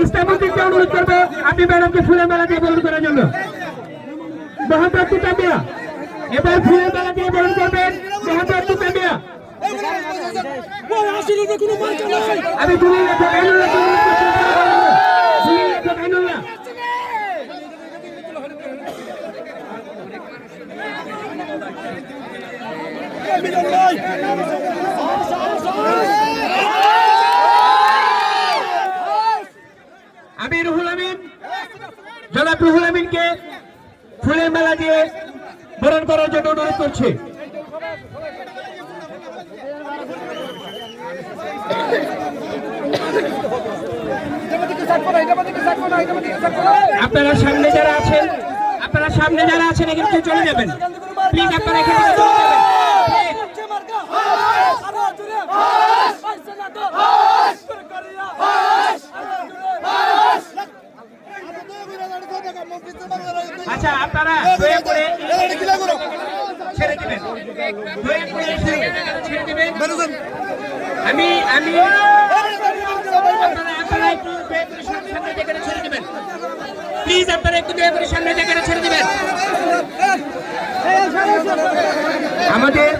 ইসলামুদ্দিনকে অনুরোধ করবো আপনি ম্যাডামকে ফুলের মালা দিয়ে বরণ করার জন্য। মোহাম্মদ তুতামিয়া এবার ফুলের মালা দিয়ে বরণ করবেন মোহাম্মদ তুতামিয়া। আমি ভুলে গেছি আমি রুহুল আমিন, জনাব রুহুল আমিনকে ফুলের মালা দিয়ে বরণ করার জন্য অনুরোধ করছি। আপনারা সামনে যারা আছেন এখানে চলে যাবেন প্লিজ। আপনারা এখানে চলে যাবেন। আচ্ছা আপনারা দয়া করে ছেড়ে দিবেন, আমি আপনারা একটু সামনে জায়গাটা ছেড়ে দিবেন প্লিজ। আপনারা একটু দয়া করে সামনে জায়গাটা ছেড়ে দিবেন। আমাদের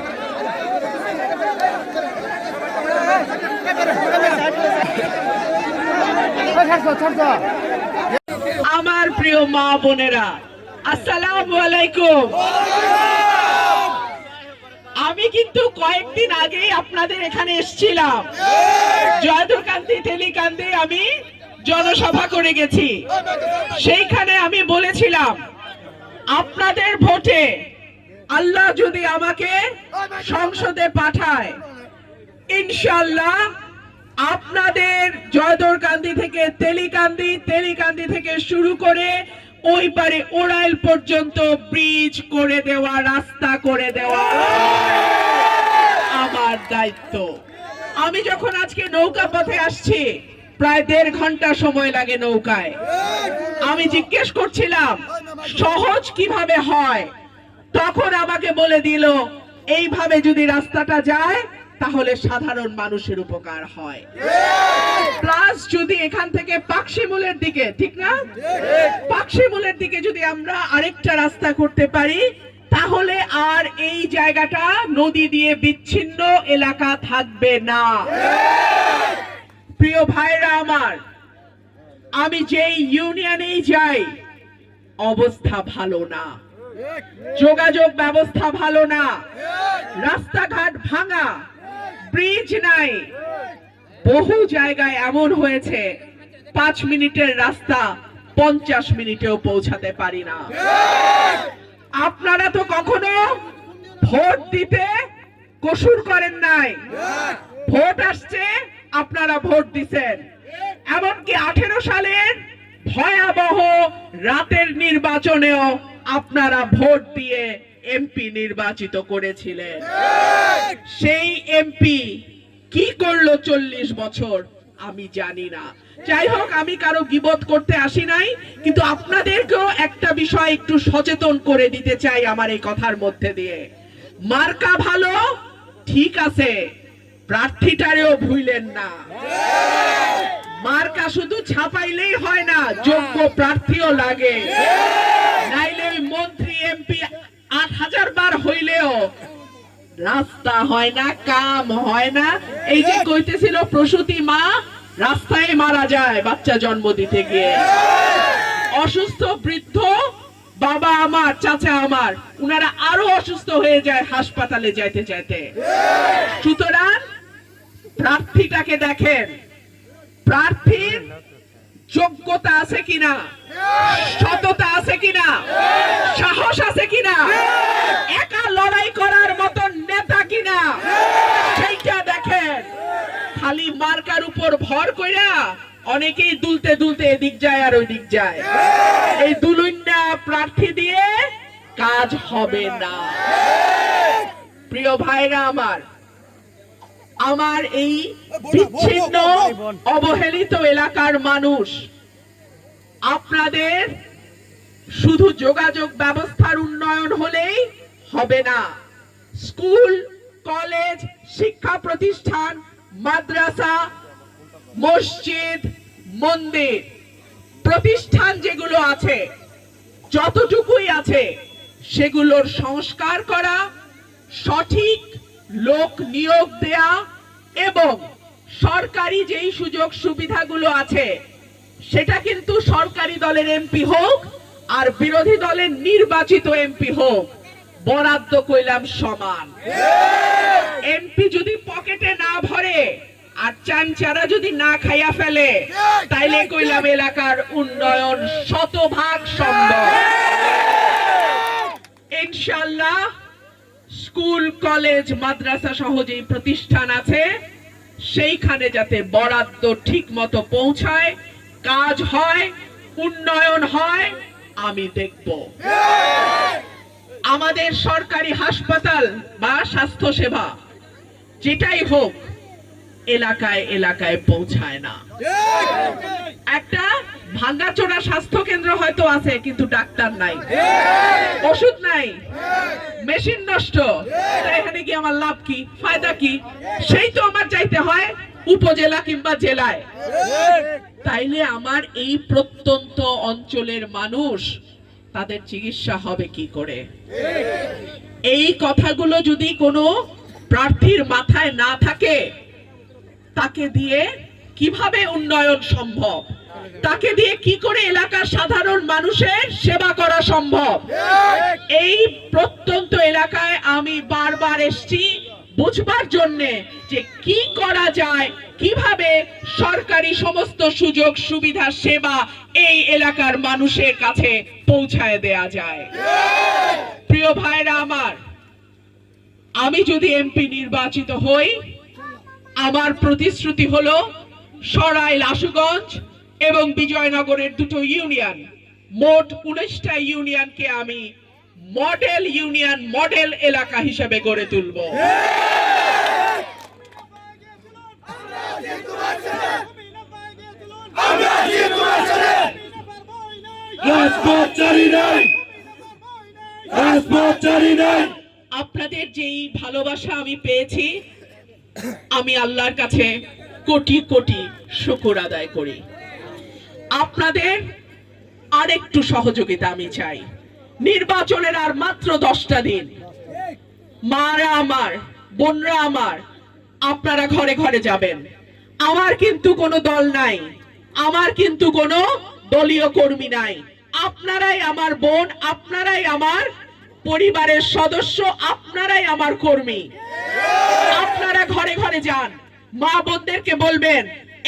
আমার প্রিয় মা বোনেরা, আসসালামু আলাইকুম। আমি কিন্তু কয়েকদিন আগেই আপনাদের এখানে এসেছিলাম, জয়দুরকান্দি তেলিকান্দি আমি জনসভা করে গেছি। সেইখানে আমি বলেছিলাম আপনাদের ভোটে আল্লাহ যদি আমাকে সংসদে পাঠায়, ইনশাআল্লাহ আপনাদের জয়দুরকান্দি থেকে তেলিকান্দি, তেলিকান্দি থেকে শুরু করে ওই পারে ওরাইল পর্যন্ত ব্রিজ করে দেওয়া, রাস্তা করে দেওয়া আমার দায়িত্ব। আমি যখন আজকে নৌকা পথে আসছি, প্রায় 1.5 ঘন্টা সময় লাগে নৌকায়। আমি জিজ্ঞেস করছিলাম সহজ কিভাবে হয়, তখন আমাকে বলে দিল এইভাবে যদি রাস্তাটা যায় তাহলে সাধারণ মানুষের উপকার হয়। প্লাস যদি এখান থেকে পাকশিমুলের দিকে, ঠিক না, পাকশিমুলের দিকে যদি আমরা আরেকটা রাস্তা করতে পারি তাহলে আর এই জায়গাটা নদী দিয়ে বিচ্ছিন্ন এলাকা থাকবে না। প্রিয় ভাইরা আমার, আমি যেই ইউনিয়নেই যাই অবস্থা ভালো না, যোগাযোগ ব্যবস্থা ভালো না, রাস্তাঘাট ভাঙা, ব্রিজ নাই। বহু জায়গায় এমন হয়েছে 5 মিনিটের রাস্তা 50 মিনিটেও পৌঁছাতে পারি না। আপনারা তো কখনো ভোট দিতে কসুর করেন নাই, ভোট আসছে আপনারা ভোট দিছেন। এমনকি 18 সালের ভয়াবহ রাতের নির্বাচনেও আপনারা ভোট দিয়ে এমপি নির্বাচিত করেছিলেন। সেই এমপি কি করলো 40 বছর আমি জানি না। যাই হোক, আমি কারো গীবত করতে আসি নাই, কিন্তু আপনাদেরকেও একটা বিষয় একটু সচেতন করে দিতে চাই আমার এই কথার মধ্যে দিয়ে। মার্কা ভালো ঠিক আছে, প্রার্থীটারেও ভুলেন না। মার্কা শুধু ছাপাইলেই হয় না, যোগ্য প্রার্থীও লাগে, নাইলে ওই মন্ত্রী এমপি 8000 বার হইলেও রাস্তা হয় না, কাম হয় না। এই যে কইতেছিল প্রসূতি মা রাস্তায় মারা যায় বাচ্চা জন্ম দিতে গিয়ে, অসুস্থ বৃদ্ধ বাবা আমার, চাচা আমার, উনারা আরো অসুস্থ হয়ে যায় হাসপাতালে যাইতে যাইতে। সুতরাং প্রার্থীটাকে দেখেন, প্রার্থীর যোগ্যতা আছে কিনা, সততা আছে কিনা, সাহস আছে কিনা, একা লড়াই করার মতো নেতা কিনা, সেইটা দেখেন। খালি মার্কার উপর ভর কইরা অনেকেই দুলতে দুলতে এদিক যায় আর ওই দিক যায়। এই দুলুন্না প্রার্থী দিয়ে কাজ হবে না। প্রিয় ভাইরা আমার, আমার এই বিচ্ছিন্ন অবহেলিত এলাকার মানুষ, আপনাদের শুধু যোগাযোগ ব্যবস্থার উন্নয়ন হলেই হবে না। স্কুল, কলেজ, শিক্ষা প্রতিষ্ঠান, মাদ্রাসা, মসজিদ, মন্দির, প্রতিষ্ঠান যেগুলো আছে, যতটুকুই আছে সেগুলোর সংস্কার করা, সঠিক লোক নিয়োগ দেয়া এবং সরকারি যেই সুযোগ সুবিধাগুলো আছে সেটা কিন্তু সরকারি দলের এমপি হোক আর বিরোধী দলের নির্বাচিত এমপি হোক, বরাদ্দ কইলাম সমান। এমপি যদি পকেটে না ভরে আর চামচারা যদি না খাইয়া ফেলে তাইলে কইলাম এলাকার উন্নয়ন শতভাগ সম্ভব। ইনশাআল্লাহ স্কুল, কলেজ, মাদ্রাসা সহ যে প্রতিষ্ঠান আছে সেইখানে যাতে বরাদ্দ ঠিক মতো পৌঁছায়, কাজ হয়, উন্নয়ন হয়, আমি দেখব। আমাদের সরকারি হাসপাতাল বা স্বাস্থ্য সেবা যেটাই হোক এলাকায় এলাকায় পৌঁছায় না। একটা ভাঙ্গাচোরা স্বাস্থ্য কেন্দ্র হয়তো আছে কিন্তু ডাক্তার নাই, ওষুধ নাই, মেশিন নষ্ট, এখানে কি আমার লাভ কি, ফায়দা কি? সেই তো আমার চাইতে হয় উপজেলা কিংবা জেলায়। তাইলে আমার এই প্রত্যন্ত অঞ্চলের মানুষ তাদের চিকিৎসা হবে কি করে? এই কথাগুলো যদি কোনো প্রার্থীর মাথায় না থাকে, তাকে দিয়ে কিভাবে উন্নয়ন সম্ভব? তাকে দিয়ে কি করে এলাকার সাধারণ মানুষের সেবা করা সম্ভব? এই প্রত্যন্ত এলাকায় আমি বারবার এসেছি বুঝবার জন্য যে কি করা যায়, কিভাবে সরকারি সমস্ত সুযোগ সুবিধা সেবা এই এলাকার মানুষের কাছে পৌঁছায় দেয়া যায়। প্রিয় ভাইরা আমার, আমি যদি এমপি নির্বাচিত হই, আমার প্রতিশ্রুতি হলো সরাইল, আশুগঞ্জ এবং বিজয়নগরের দুটো ইউনিয়ন, মোট 19টা ইউনিয়নকে আমি মডেল ইউনিয়ন, মডেল এলাকা হিসেবে গড়ে তুলব। আপনাদের যেই ভালোবাসা আমি পেয়েছি, আমি আল্লাহর কাছে কোটি কোটি শুকর আদায় করি। আপনাদের আরেকটু সহযোগিতা আমি চাই। নির্বাচনের আর মাত্র 10টা দিন। মারা আমার, বোনরা আমার, আপনারা ঘরে ঘরে যাবেন। আমার কিন্তু কোনো দল নাই, আমার কিন্তু কোনো দলীয় কর্মী নাই। আপনারাই আমার বোন, আপনারাই আমার পরিবারের সদস্য, আপনারাই আমার কর্মী। আপনারা ঘরে ঘরে যান, মা বোনদেরকে বলবেন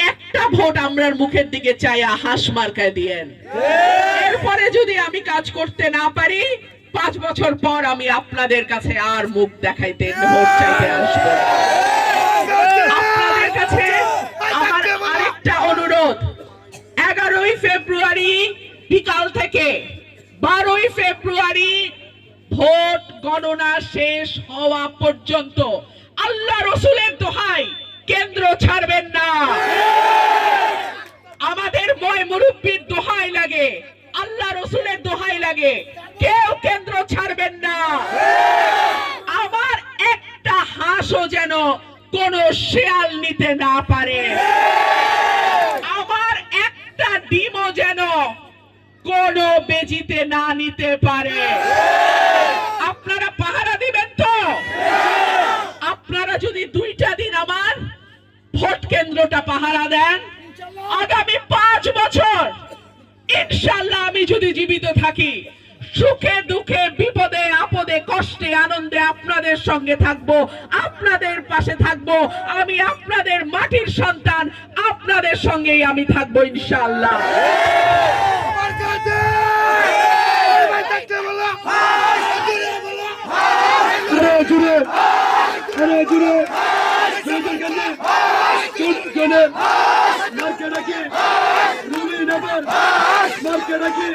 একটা ভোট আমরার মুখের দিকে চাইয়া হাঁস মার্কায় দিয়েন। এরপরে যদি আমি কাজ করতে না পারি, 5 বছর পর আমি আপনাদের কাছে আর মুখ দেখাইতে, ভোট চাইতে আসব। আপনাদের কাছে আমার আরেকটা অনুরোধ, 11ই ফেব্রুয়ারি বিকাল থেকে 12ই ফেব্রুয়ারি ভোট গণনা শেষ হওয়া পর্যন্ত আল্লাহ রসুলের দোহাই কেন্দ্র ছাড়বেন না। আমাদের বয় মুরব্বীর দোহাই লাগে, আল্লাহ রসুলের দোহাই লাগে, কেউ কেন্দ্র ছাড়বেন না। আমার একটা হাঁসও যেন কোন শেয়াল নিতে না পারে, আমার একটা ডিমও যেন কোন বেজিতে না নিতে পারে। আপনারা পাহারা দিবেন তো? আপনারা যদি 2টা দিন আমার ভোট কেন্দ্রটা পাহারা দেন, আগামী 5 বছর ইনশাআল্লাহ আমি যদি জীবিত থাকি, সুখে দুঃখে, বিপদে আপদে, কষ্টে আনন্দে আপনাদের সঙ্গে থাকবো, আপনাদের পাশে থাকবো। আমি আপনাদের মাটির সন্তান, আপনাদের সঙ্গেই আমি থাকবো ইনশাআল্লাহ। মার্কে রাখি